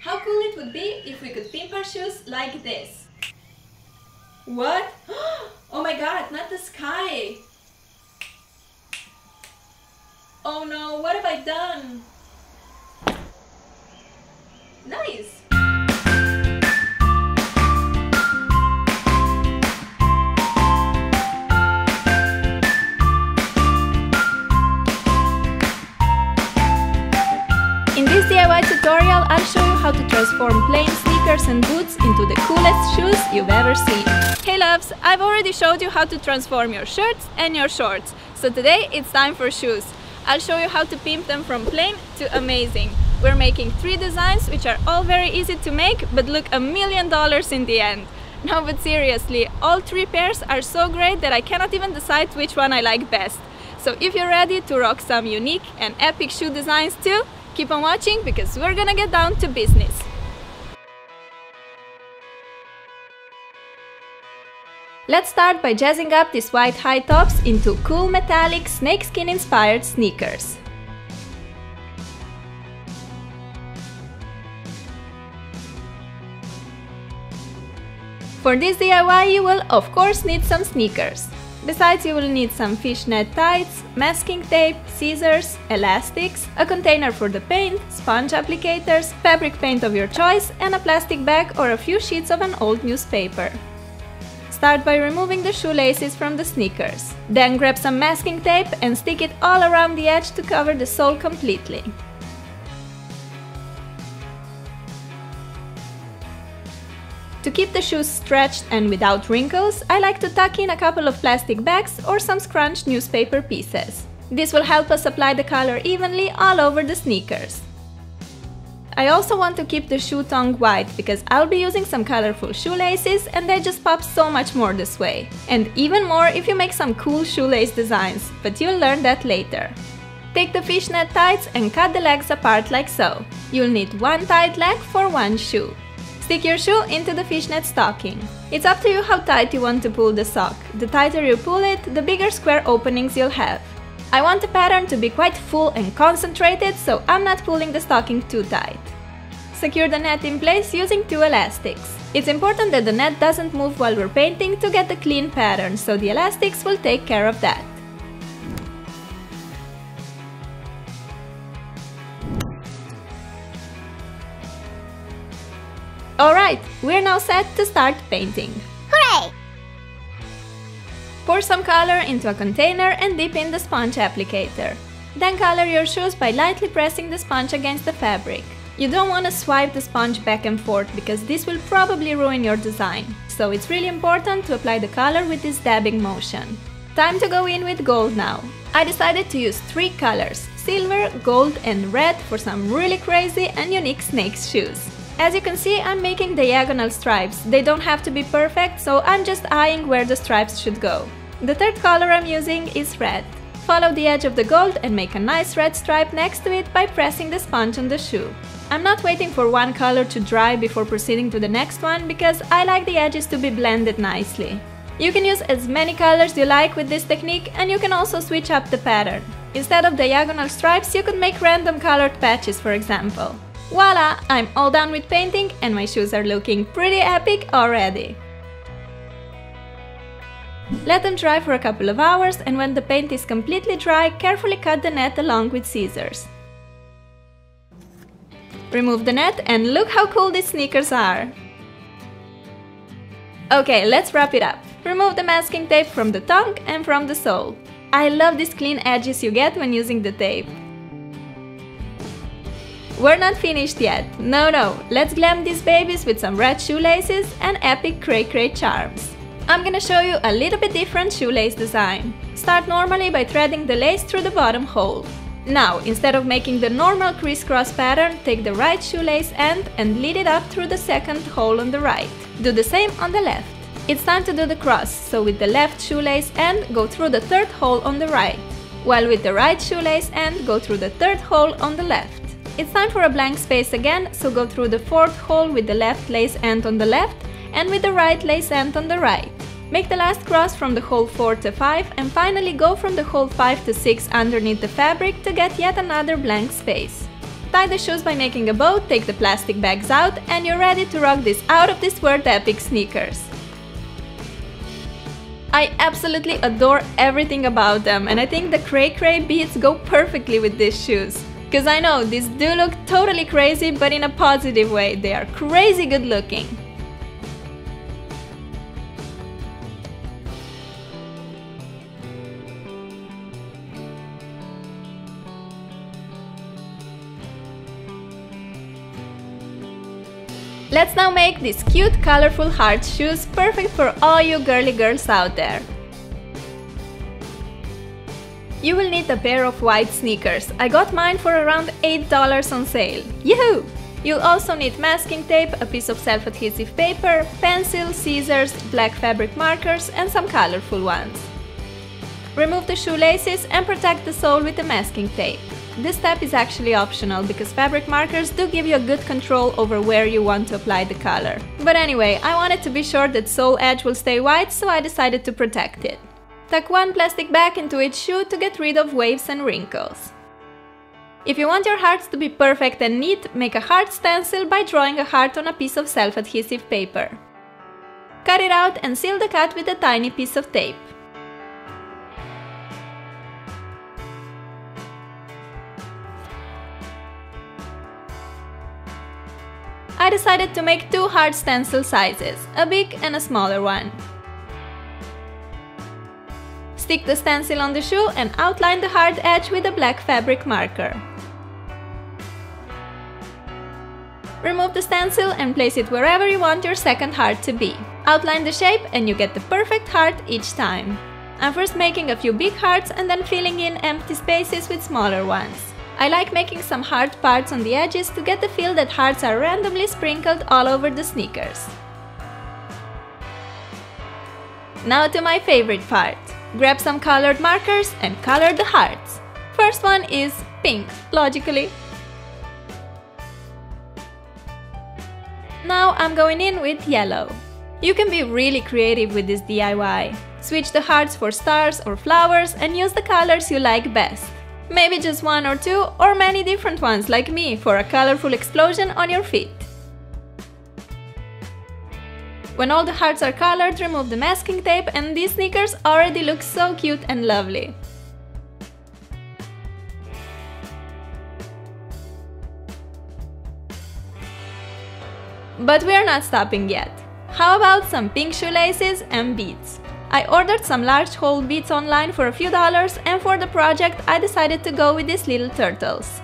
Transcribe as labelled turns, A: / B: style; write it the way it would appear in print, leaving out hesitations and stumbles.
A: How cool it would be if we could pimp our shoes like this. What? Oh my god, not the sky! Oh no, what have I done? Nice! In this DIY tutorial, I'll show you how to transform plain sneakers and boots into the coolest shoes you've ever seen. Hey loves, I've already showed you how to transform your shirts and your shorts, so today it's time for shoes. I'll show you how to pimp them from plain to amazing. We're making 3 designs which are all very easy to make but look $1 million in the end. No, but seriously, all 3 pairs are so great that I cannot even decide which one I like best. So if you're ready to rock some unique and epic shoe designs too, keep on watching because we're gonna get down to business. Let's start by jazzing up these white high tops into cool metallic snakeskin inspired sneakers. For this DIY you will of course need some sneakers. Besides, you will need some fishnet tights, masking tape, scissors, elastics, a container for the paint, sponge applicators, fabric paint of your choice, and a plastic bag or a few sheets of an old newspaper. Start by removing the shoelaces from the sneakers. Then grab some masking tape and stick it all around the edge to cover the sole completely. To keep the shoes stretched and without wrinkles, I like to tuck in a couple of plastic bags or some scrunched newspaper pieces. This will help us apply the color evenly all over the sneakers. I also want to keep the shoe tongue white because I'll be using some colorful shoelaces and they just pop so much more this way. And even more if you make some cool shoelace designs, but you'll learn that later. Take the fishnet tights and cut the legs apart like so. You'll need 1 tight leg for 1 shoe. Stick your shoe into the fishnet stocking. It's up to you how tight you want to pull the sock. The tighter you pull it, the bigger square openings you'll have. I want the pattern to be quite full and concentrated, so I'm not pulling the stocking too tight. Secure the net in place using 2 elastics. It's important that the net doesn't move while we're painting to get the clean pattern, so the elastics will take care of that. Alright, we're now set to start painting.
B: Hooray!
A: Pour some color into a container and dip in the sponge applicator. Then color your shoes by lightly pressing the sponge against the fabric. You don't want to swipe the sponge back and forth because this will probably ruin your design. So it's really important to apply the color with this dabbing motion. Time to go in with gold now. I decided to use 3 colors, silver, gold and red for some really crazy and unique snakes shoes. As you can see, I'm making diagonal stripes. They don't have to be perfect, so I'm just eyeing where the stripes should go. The 3rd color I'm using is red. Follow the edge of the gold and make a nice red stripe next to it by pressing the sponge on the shoe. I'm not waiting for one color to dry before proceeding to the next one because I like the edges to be blended nicely. You can use as many colors you like with this technique and you can also switch up the pattern. Instead of diagonal stripes, you could make random colored patches, for example. Voila! I'm all done with painting and my shoes are looking pretty epic already. Let them dry for a couple of hours and when the paint is completely dry, carefully cut the net along with scissors. Remove the net and look how cool these sneakers are! Okay, let's wrap it up. Remove the masking tape from the tongue and from the sole. I love these clean edges you get when using the tape. We're not finished yet. No, let's glam these babies with some red shoelaces and epic cray-cray charms. I'm gonna show you a little bit different shoelace design. Start normally by threading the lace through the bottom hole. Now, instead of making the normal crisscross pattern, take the right shoelace end and lead it up through the 2nd hole on the right. Do the same on the left. It's time to do the cross, so with the left shoelace end, go through the 3rd hole on the right, while with the right shoelace end, go through the 3rd hole on the left. It's time for a blank space again, so go through the 4th hole with the left lace end on the left and with the right lace end on the right. Make the last cross from the hole 4 to 5 and finally go from the hole 5 to 6 underneath the fabric to get yet another blank space. Tie the shoes by making a bow, take the plastic bags out, and you're ready to rock these out-of-this-world epic sneakers. I absolutely adore everything about them, and I think the cray-cray beads go perfectly with these shoes. Cause I know these do look totally crazy, but in a positive way. They are crazy good looking. Let's now make these cute, colorful heart shoes perfect for all you girly girls out there. You will need a pair of white sneakers. I got mine for around $8 on sale. Yahoo! You'll also need masking tape, a piece of self-adhesive paper, pencil, scissors, black fabric markers, and some colorful ones. Remove the shoelaces and protect the sole with the masking tape. This step is actually optional because fabric markers do give you a good control over where you want to apply the color. But anyway, I wanted to be sure that sole edge will stay white, so I decided to protect it. Tuck one plastic bag into each shoe to get rid of waves and wrinkles. If you want your hearts to be perfect and neat, make a heart stencil by drawing a heart on a piece of self-adhesive paper. Cut it out and seal the cut with a tiny piece of tape. I decided to make two heart stencil sizes, a big and a smaller one. Stick the stencil on the shoe and outline the heart edge with a black fabric marker. Remove the stencil and place it wherever you want your second heart to be. Outline the shape and you get the perfect heart each time. I'm first making a few big hearts and then filling in empty spaces with smaller ones. I like making some hard parts on the edges to get the feel that hearts are randomly sprinkled all over the sneakers. Now to my favorite part. Grab some colored markers and color the hearts. First one is pink, logically. Now I'm going in with yellow. You can be really creative with this DIY. Switch the hearts for stars or flowers and use the colors you like best. Maybe just one or two or many different ones like me for a colorful explosion on your feet. When all the hearts are colored, remove the masking tape and these sneakers already look so cute and lovely. But we are not stopping yet. How about some pink shoelaces and beads? I ordered some large hole beads online for a few dollars, and for the project I decided to go with these little turtles.